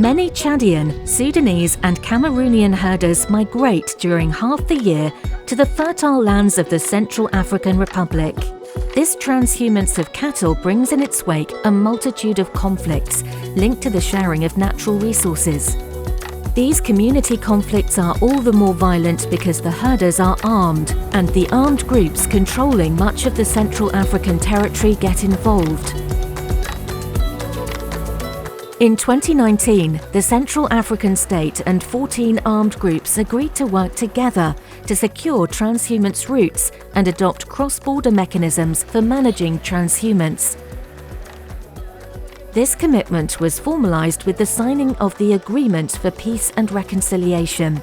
Many Chadian, Sudanese and Cameroonian herders migrate during half the year to the fertile lands of the Central African Republic. This transhumance of cattle brings in its wake a multitude of conflicts linked to the sharing of natural resources. These community conflicts are all the more violent because the herders are armed, and the armed groups controlling much of the Central African territory get involved. In 2019, the Central African state and 14 armed groups agreed to work together to secure transhumance routes and adopt cross-border mechanisms for managing transhumance. This commitment was formalized with the signing of the Agreement for Peace and Reconciliation.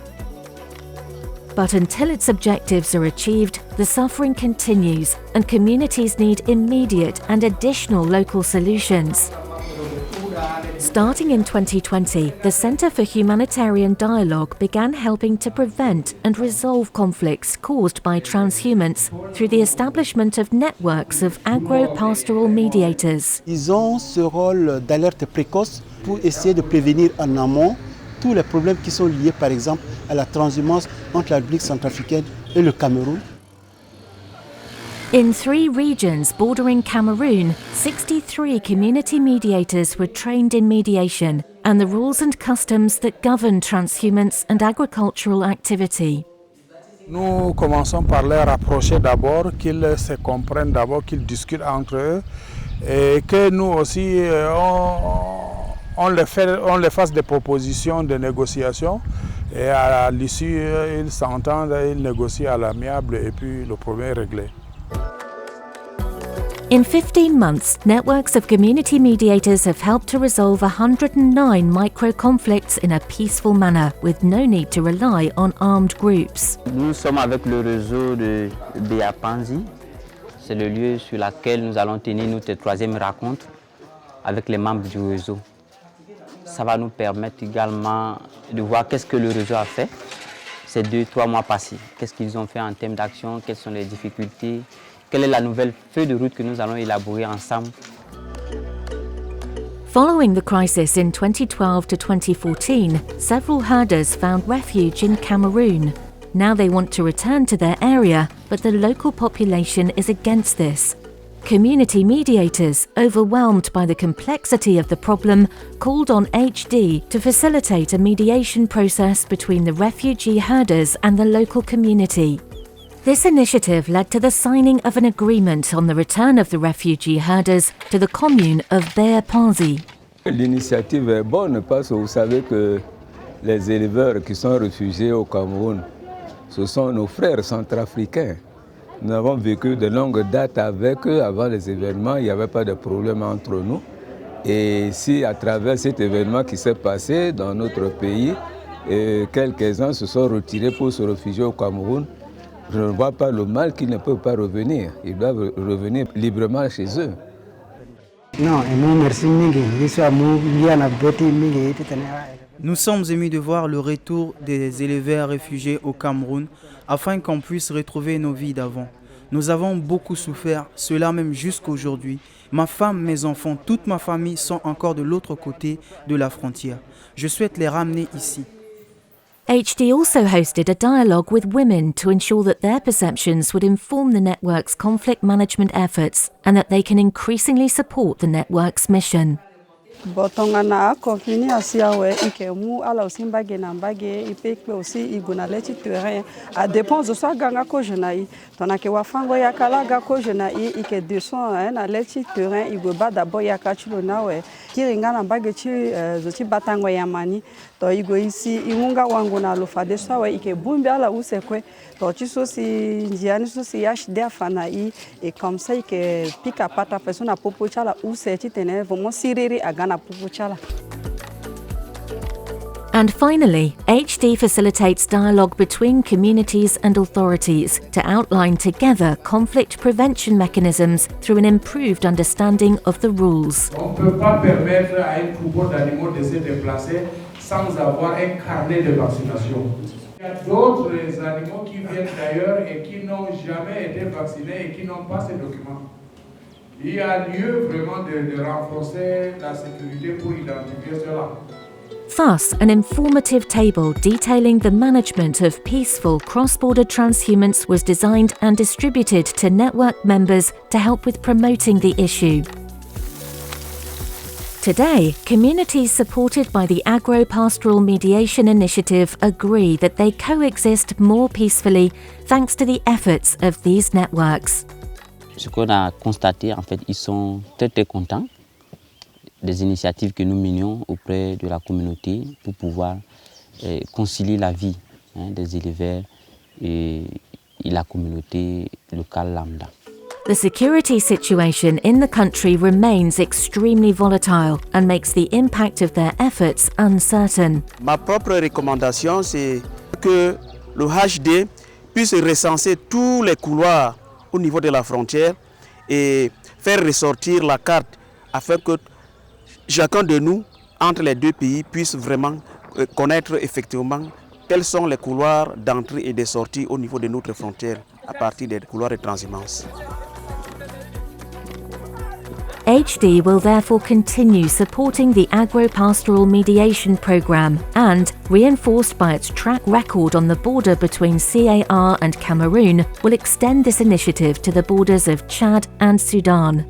But until its objectives are achieved, the suffering continues and communities need immediate and additional local solutions. Starting in 2020, the Centre for Humanitarian Dialogue began helping to prevent and resolve conflicts caused by transhumance through the establishment of networks of agro-pastoral mediators. Ils ont ce rôle d'alerte précoce pour essayer de prévenir en amont tous les problèmes qui sont liés par exemple à la transhumance entre la République centrafricaine et le Cameroun. In 3 regions bordering Cameroon, 63 community mediators were trained in mediation and the rules and customs that govern transhumance and agricultural activity. Nous commençons par les rapprocher d'abord, qu'ils se comprennent d'abord, qu'ils discutent entre eux et que nous aussi on les fasse des propositions de négociation et à l'issue ils s'entendent, ils négocient à l'amiable et puis le problème est réglé. In 15 months, networks of community mediators have helped to resolve 109 micro-conflicts in a peaceful manner, with no need to rely on armed groups. Nous sommes avec le réseau de Biapanzi. C'est le lieu sur lequel nous allons tenir notre 3e rencontre avec les membres du réseau. Ça va nous permettre également de voir qu'est-ce que le réseau a fait ces 2-3 mois passés. Qu'est-ce qu'ils ont fait en termes d'action, quelles sont les difficultés. Quelle est la nouvelle feuille de route que nous allons élaborer ensemble? Following the crisis in 2012 to 2014, several herders found refuge in Cameroon. Now they want to return to their area, but the local population is against this. Community mediators, overwhelmed by the complexity of the problem, called on HD to facilitate a mediation process between the refugee herders and the local community. This initiative led to the signing of an agreement on the return of the refugee herders to the commune of Beapanzi. L'initiative est bonne parce que vous savez que les éleveurs qui sont réfugiés au Cameroun, ce sont nos frères centrafricains. Nous avons vécu de longues dates avec eux. Avant les événements, il n'y avait pas de problème entre nous. Et si à travers cet événement qui s'est passé dans notre pays, quelques-uns se sont retirés pour se réfugier au Cameroun, je ne vois pas le mal qu'ils ne peuvent pas revenir. Ils doivent revenir librement chez eux. Nous sommes émus de voir le retour des éleveurs réfugiés au Cameroun afin qu'on puisse retrouver nos vies d'avant. Nous avons beaucoup souffert, cela même jusqu'aujourd'hui. Ma femme, mes enfants, toute ma famille sont encore de l'autre côté de la frontière. Je souhaite les ramener ici. HD also hosted a dialogue with women to ensure that their perceptions would inform the network's conflict management efforts and that they can increasingly support the network's mission. Botongana confini asiawe ikemu ala usimbage na mbage ipekwe usi iguna leti terrain a dépend de ça ganga ko jenai tonake wafango yakalaga ko jenai ike 200 na leti terrain igweba d'abord yakachulo nawe kiringa na mbage chi zoti batango yamani to igo isi imunga wangu na lofade sawe ike bumbi ala usekwe to chiso si njiani so si HD afana et comme ça ike pika pata persona popo chala useti tene vraiment siriri agana. And finally, HD facilitates dialogue between communities and authorities to outline together conflict prevention mechanisms through an improved understanding of the rules. On ne peut pas permettre à un troupeau d'animaux de se déplacer sans avoir un carnet de vaccination. Il y a d'autres animaux qui viennent d'ailleurs et qui n'ont jamais été vaccinés et qui n'ont pas ces documents. Il y a lieu vraiment de renforcer la sécurité pour identifier cela. Thus, an informative table detailing the management of peaceful cross-border transhumance was designed and distributed to network members to help with promoting the issue. Today, communities supported by the Agro-pastoral mediation initiative agree that they coexist more peacefully thanks to the efforts of these networks. Ce qu'on a constaté, en fait, ils sont très contents des initiatives que nous menions auprès de la communauté pour pouvoir concilier la vie des éleveurs et la communauté locale lambda. The security situation in the country remains extremely volatile and makes the impact of their efforts uncertain. Ma propre recommandation, c'est que le HD puisse recenser tous les couloirs au niveau de la frontière et faire ressortir la carte afin que chacun de nous, entre les deux pays, puisse vraiment connaître effectivement quels sont les couloirs d'entrée et de sortie au niveau de notre frontière à partir des couloirs de transhumance. HD will therefore continue supporting the Agro-pastoral mediation programme and, reinforced by its track record on the border between CAR and Cameroon, will extend this initiative to the borders of Chad and Sudan.